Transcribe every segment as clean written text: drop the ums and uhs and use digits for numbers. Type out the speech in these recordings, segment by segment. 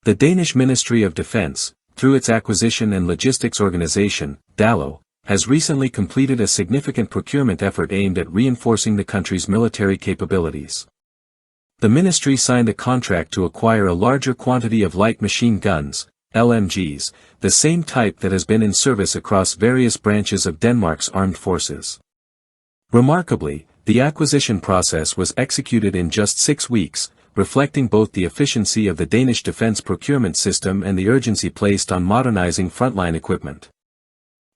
The Danish Ministry of Defence, through its acquisition and logistics organization, DALO, has recently completed a significant procurement effort aimed at reinforcing the country's military capabilities. The ministry signed a contract to acquire a larger quantity of light machine guns, LMGs, the same type that has been in service across various branches of Denmark's armed forces. Remarkably, the acquisition process was executed in just 6 weeks, reflecting both the efficiency of the Danish defense procurement system and the urgency placed on modernizing frontline equipment.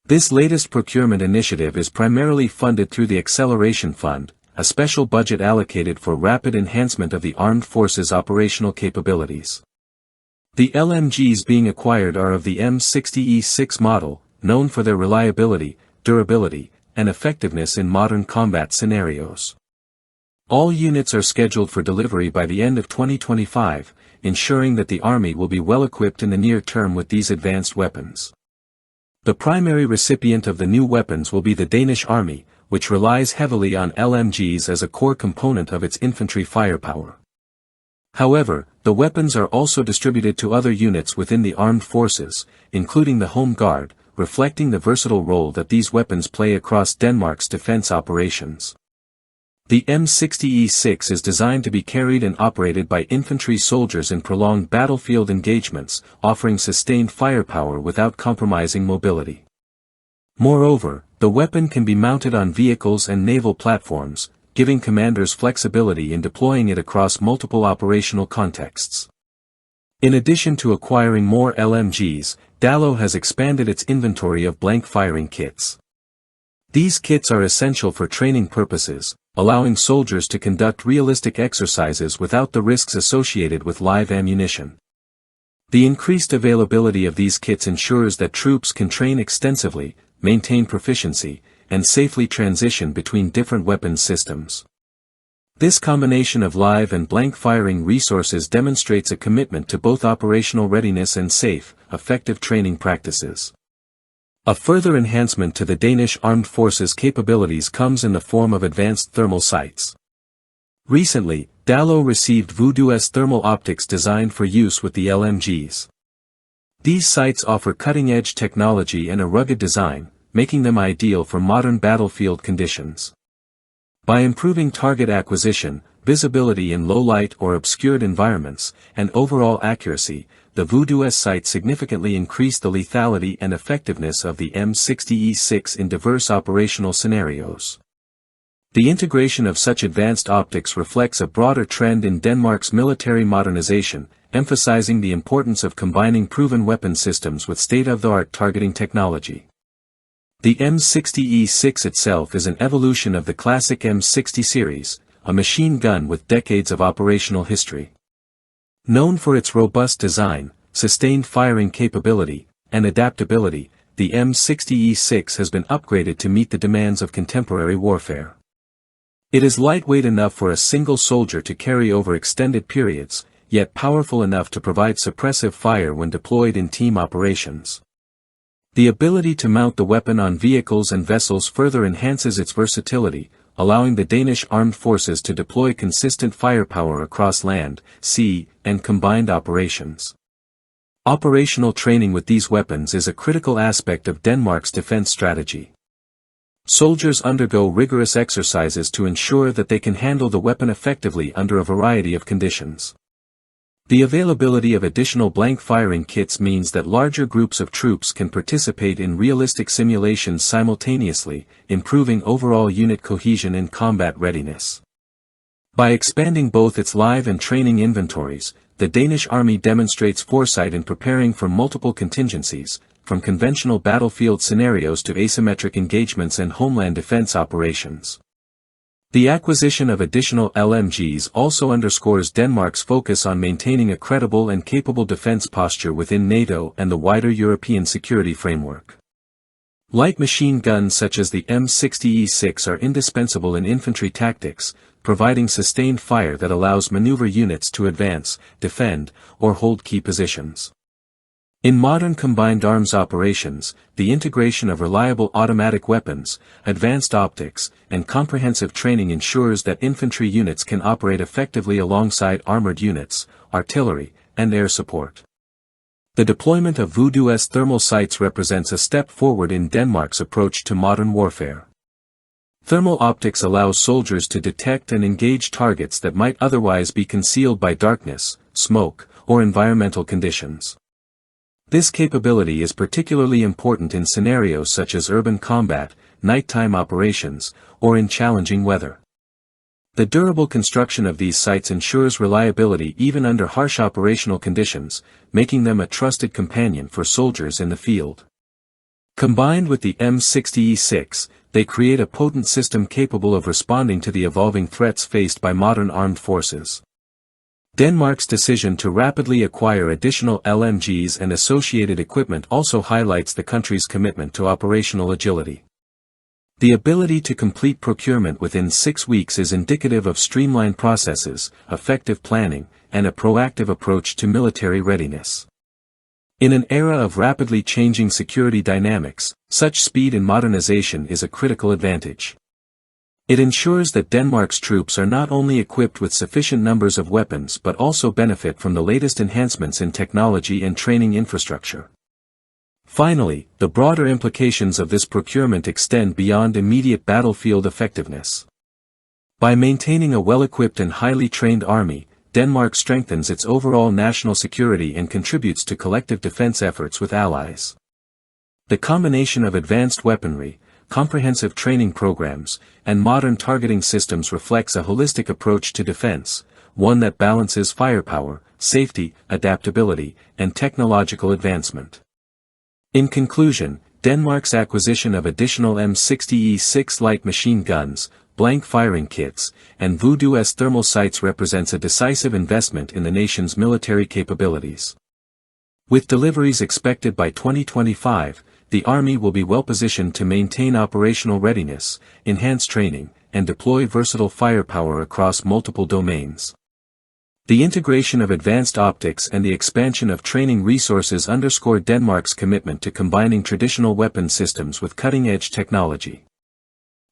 This latest procurement initiative is primarily funded through the Acceleration Fund, a special budget allocated for rapid enhancement of the armed forces' operational capabilities. The LMGs being acquired are of the M60E6 model, known for their reliability, durability, and effectiveness in modern combat scenarios. All units are scheduled for delivery by the end of 2025, ensuring that the Army will be well equipped in the near term with these advanced weapons. The primary recipient of the new weapons will be the Danish Army, which relies heavily on LMGs as a core component of its infantry firepower. However, the weapons are also distributed to other units within the armed forces, including the Home Guard, reflecting the versatile role that these weapons play across Denmark's defense operations. The M60E6 is designed to be carried and operated by infantry soldiers in prolonged battlefield engagements, offering sustained firepower without compromising mobility. Moreover, the weapon can be mounted on vehicles and naval platforms, giving commanders flexibility in deploying it across multiple operational contexts. In addition to acquiring more LMGs, DALO has expanded its inventory of blank firing kits. These kits are essential for training purposes, allowing soldiers to conduct realistic exercises without the risks associated with live ammunition. The increased availability of these kits ensures that troops can train extensively, maintain proficiency, and safely transition between different weapons systems. This combination of live and blank firing resources demonstrates a commitment to both operational readiness and safe, effective training practices. A further enhancement to the Danish Armed Forces' capabilities comes in the form of advanced thermal sights. Recently, DALO received VooDoo-S thermal optics designed for use with the LMGs. These sights offer cutting-edge technology and a rugged design, making them ideal for modern battlefield conditions. By improving target acquisition, visibility in low-light or obscured environments, and overall accuracy, the VooDoo-S sight significantly increased the lethality and effectiveness of the M60E6 in diverse operational scenarios. The integration of such advanced optics reflects a broader trend in Denmark's military modernization, emphasizing the importance of combining proven weapon systems with state-of-the-art targeting technology. The M60E6 itself is an evolution of the classic M60 series, a machine gun with decades of operational history. Known for its robust design, sustained firing capability, and adaptability, the M60E6 has been upgraded to meet the demands of contemporary warfare. It is lightweight enough for a single soldier to carry over extended periods, yet powerful enough to provide suppressive fire when deployed in team operations. The ability to mount the weapon on vehicles and vessels further enhances its versatility, allowing the Danish armed forces to deploy consistent firepower across land, sea, and combined operations. Operational training with these weapons is a critical aspect of Denmark's defense strategy. Soldiers undergo rigorous exercises to ensure that they can handle the weapon effectively under a variety of conditions. The availability of additional blank firing kits means that larger groups of troops can participate in realistic simulations simultaneously, improving overall unit cohesion and combat readiness. By expanding both its live and training inventories, the Danish Army demonstrates foresight in preparing for multiple contingencies, from conventional battlefield scenarios to asymmetric engagements and homeland defense operations. The acquisition of additional LMGs also underscores Denmark's focus on maintaining a credible and capable defense posture within NATO and the wider European security framework. Light machine guns such as the M60E6 are indispensable in infantry tactics, providing sustained fire that allows maneuver units to advance, defend, or hold key positions. In modern combined arms operations, the integration of reliable automatic weapons, advanced optics, and comprehensive training ensures that infantry units can operate effectively alongside armored units, artillery, and air support. The deployment of VooDoo-S thermal sights represents a step forward in Denmark's approach to modern warfare. Thermal optics allows soldiers to detect and engage targets that might otherwise be concealed by darkness, smoke, or environmental conditions. This capability is particularly important in scenarios such as urban combat, nighttime operations, or in challenging weather. The durable construction of these sites ensures reliability even under harsh operational conditions, making them a trusted companion for soldiers in the field. Combined with the M60E6, they create a potent system capable of responding to the evolving threats faced by modern armed forces. Denmark's decision to rapidly acquire additional LMGs and associated equipment also highlights the country's commitment to operational agility. The ability to complete procurement within 6 weeks is indicative of streamlined processes, effective planning, and a proactive approach to military readiness. In an era of rapidly changing security dynamics, such speed in modernization is a critical advantage. It ensures that Denmark's troops are not only equipped with sufficient numbers of weapons but also benefit from the latest enhancements in technology and training infrastructure. Finally, the broader implications of this procurement extend beyond immediate battlefield effectiveness. By maintaining a well-equipped and highly trained army, Denmark strengthens its overall national security and contributes to collective defense efforts with allies. The combination of advanced weaponry, comprehensive training programs, and modern targeting systems reflects a holistic approach to defense, one that balances firepower, safety, adaptability, and technological advancement. In conclusion, Denmark's acquisition of additional M60E6 light machine guns, blank firing kits, and VooDoo-S thermal sights represents a decisive investment in the nation's military capabilities. With deliveries expected by 2025, the Army will be well positioned to maintain operational readiness, enhance training, and deploy versatile firepower across multiple domains. The integration of advanced optics and the expansion of training resources underscore Denmark's commitment to combining traditional weapon systems with cutting-edge technology.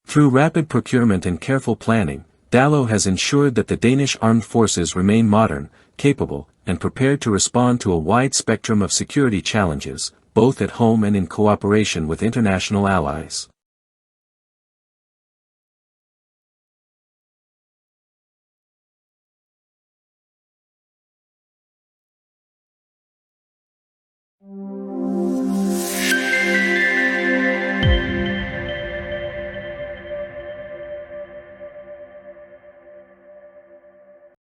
Through rapid procurement and careful planning, DALO has ensured that the Danish armed forces remain modern, capable, and prepared to respond to a wide spectrum of security challenges, both at home and in cooperation with international allies.